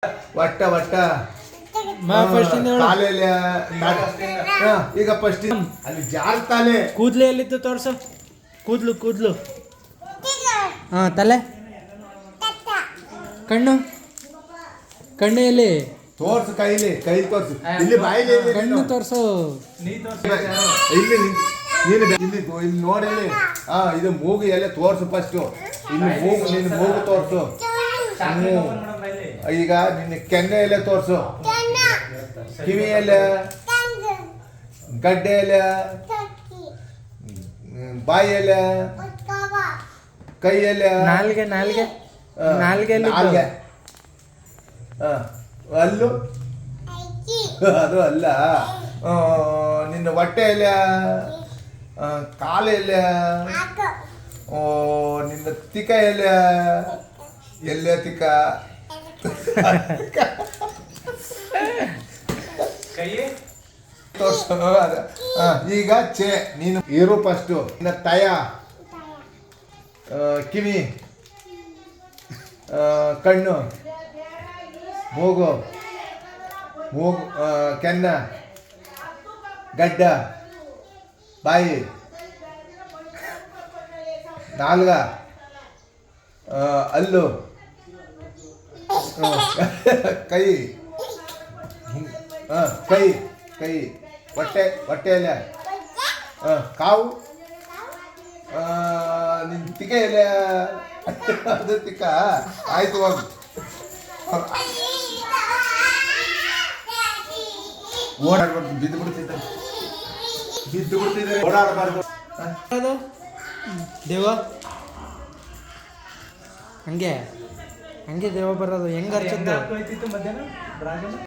ಒಟ್ಟ ಒಟ್ಟ ಫಸ್ಟ್ ತಾಲೆಯಲ್ಲಿ ಈಗ ಫಸ್ಟ್ ಅಲ್ಲಿ ಜಾರ್ ತಾಲೆ ಕೂದ್ಲು ಎಲ್ಲಿತ್ತು ತೋರ್ಸು. ಕೂದ್ಲು ಕೂದ್ಲು. ಹಾ, ತಲೆ, ಕಣ್ಣು, ಕಣ್ಣು ಎಲ್ಲಿ ತೋರ್ಸು, ಕೈಲಿ ತೋರ್ಸು, ಇಲ್ಲಿ ಬಾಯಿಲಿ ಕಣ್ಣು ತೋರ್ಸು. ಇಲ್ಲಿ ಇಲ್ಲಿ ನೋಡಿ ಇಲ್ಲಿ. ಇದು ಮೂಗು ಎಲ್ಲ ತೋರ್ಸು ಫಸ್ಟ್. ಇಲ್ಲಿ ಮೂಗು, ನಿನ್ನ ಮೂಗು ತೋರ್ಸು. ಈಗ ನಿನ್ನ ಕೆನ್ನೆ ಎಲ್ಲ ತೋರ್ಸು. ಕಿವಿ ಎಲ್ಲ, ಗಡ್ಡೆ ಎಲ್ಲ, ಬಾಯಿ ಎಲ್ಲ, ಕೈ ಎಲ್ಲ, ನಾಲ್ಗೆ ನಾಲ್ಗೆ ನಾಲ್ಗೆ ನಾಲ್ಗೆ. ಅಲ್ಲು ಅದು ಅಲ್ಲ. ನಿನ್ನ ಹೊಟ್ಟೆ ಎಲ್ಲ, ಕಾಲು ಎಲ್ಲ, ನಿನ್ನ ತಿಕ್ಕ ಎಲ್ಲ, ಎಲ್ಲೇ ತಿಕ್ಕ, ತೋರ್ಸು. ಈಗ ಚೇ ನೀನು ಇರು ಫಸ್ಟು. ನಿನ್ನ ತಯ, ಕಿವಿ, ಕಣ್ಣು, ಮೂಗು, ಕೆನ್ನ, ಗಡ್ಡ, ಬಾಯಿ, ನಾಲ್ಗ, ಹಲ್ಲು, ಕೈ, ಕೈ ಕೈ, ಹೊಟ್ಟೆ ಎಲ್ಲ, ಕಾವು, ನಿನ್ನ ತಿಕ್ಕ ಎಲ್ಲ, ಅದು ತಿಕ್ಕ. ಆಯ್ತು, ಹೋಗು. ಓಡಾಡ್ಬಾರ್ದು, ಬಿದ್ದು ಬಿಡ್ತಿದ್ದೆ ಓಡಾಡಬಾರ್ದು. ದೇವ ಹಂಗೆ ಹಂಗೆ ದೇವ ಬರೋದು ಹೆಂಗ ಹಚ್ಚದ್ದು.